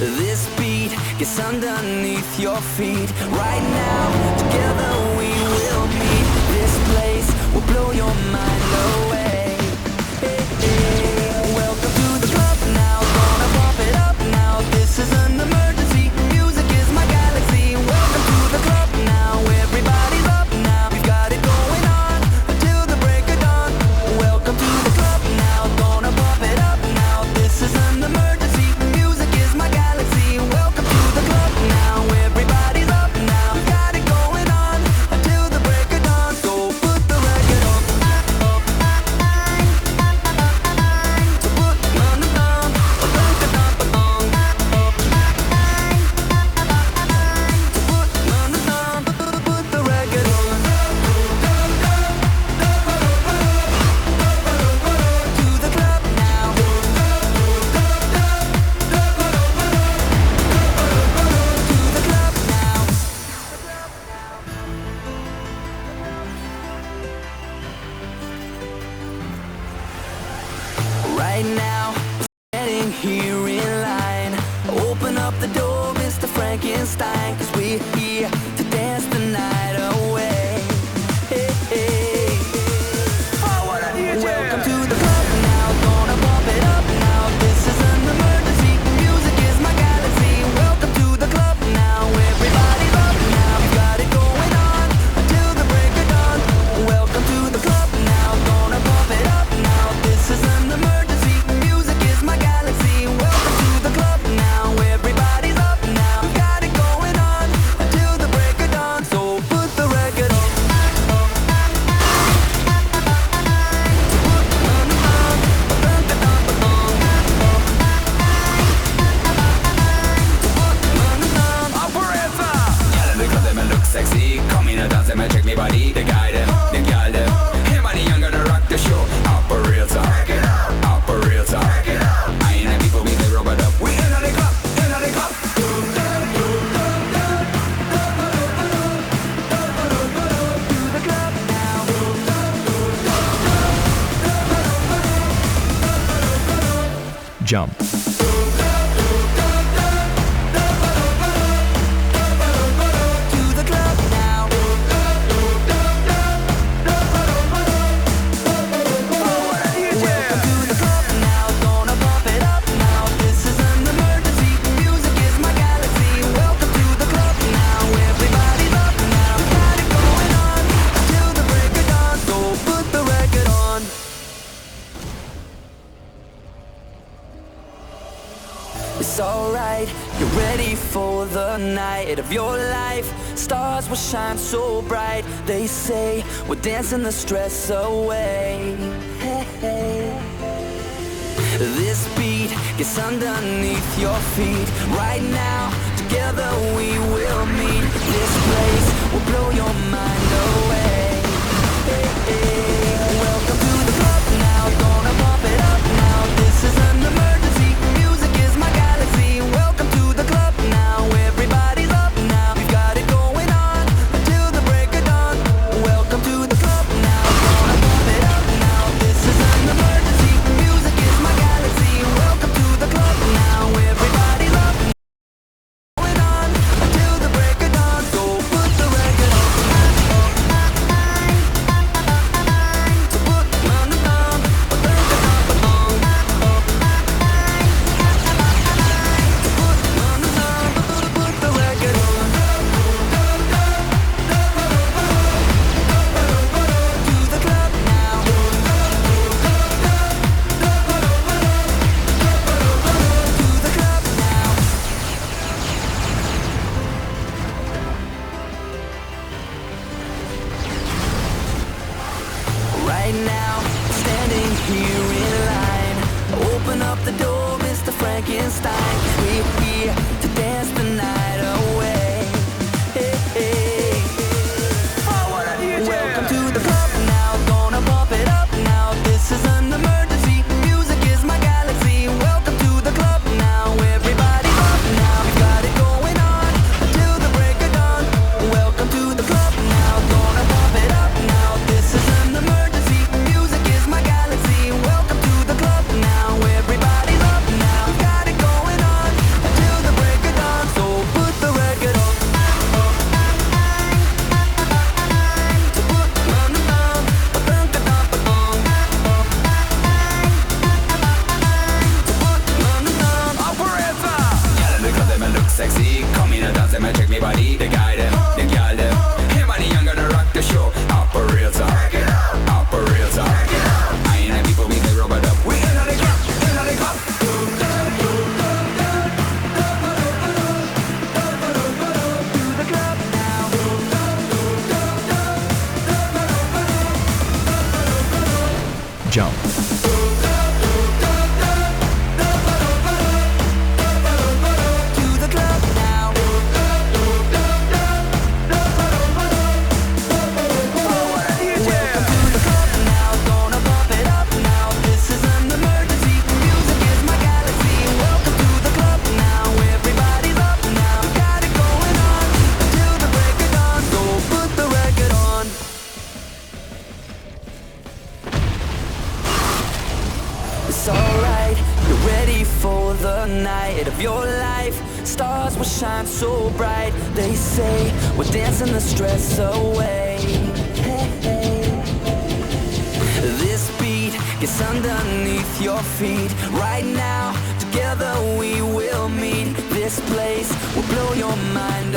This beat gets underneath your feet. Right now, together we will meet. This place will blow your mind away. Hey, hey. Welcome to the club now, gonna pump it up now. This is an emergency, music is my galaxy. Welcome to the club now, everybody's up now. We've got it going on until the break of dawn. Welcome to the club now, gonna pump it up now. This is an emergency, music is my galaxy. Welcome to the club now, everybody's up now. We've got it going on until the break of dawn. So put the record on. So put on the thumb, or dunk the dump along. So put on the thumb, put the record on. To the club now. To the club now. Right now, standing here in line. Open up the door, Mr. Frankenstein, 'cause we're here to dance the night away. Hey, hey. Welcome to the club now, gonna pump it up now. This is an emergency, music is my galaxy. Welcome to the club now, everybody's up now. We've got it going on until the break of dawn. Welcome to the club now, gonna pump it up now. This is an emergency, music is my galaxy. Welcome to the club now, everybody's up now. We've got it going on until the break of dawn. So put the record on. Sexy, come in and dance and check me body. The guy them, the girl them. Him and the young gonna rock the show. Operator, operator. I ain't happy for me, they rub it up. We in the club, in the club. To the club now. Jump. To the club now. Welcome to the club now, gonna pump it up now. This is an emergency, music is my galaxy. Welcome to the club now, everybody's up now. Got it going on until the break of dawn. So put the record on. It's alright, you're ready for the night of your life. Stars will shine so bright. They say we're dancing the stress away. Hey, hey. This beat gets underneath your feet. Right now, together we will meet. This place will blow your mind away. Hey, hey. Welcome to the club now, gonna pump it up now. This is an emergency, music is my galaxy. Welcome to the club now, everybody's up now. We've got it going on until the break of dawn. Welcome to the club now, gonna pump it up now. This is an emergency, music is my galaxy. Welcome to the club now, everybody's up now. Going on until the break of dawn. So put the record on. So put on the thumb, or dunk the dump along. Put on the thumb, put the record on. To the club now. To the club now. Right now, standing here in line. Open up the door, Mr. Frankenstein, 'cause we're here to dance the night away. Hey, hey. Welcome to the club now, gonna pump it up now. This is an emergency, music is my galaxy. Welcome to the club now, everybody's up now. We've got it going on until the break of dawn. Welcome to the club now, gonna pump it up now. This is an emergency, music is my galaxy. Welcome to the club now, everybody's up now. Got it going on until the night of your life. Stars will shine so bright. They say we're dancing the stress away. Hey, hey. This beat gets underneath your feet. Right now, together we will meet. This place will blow your mind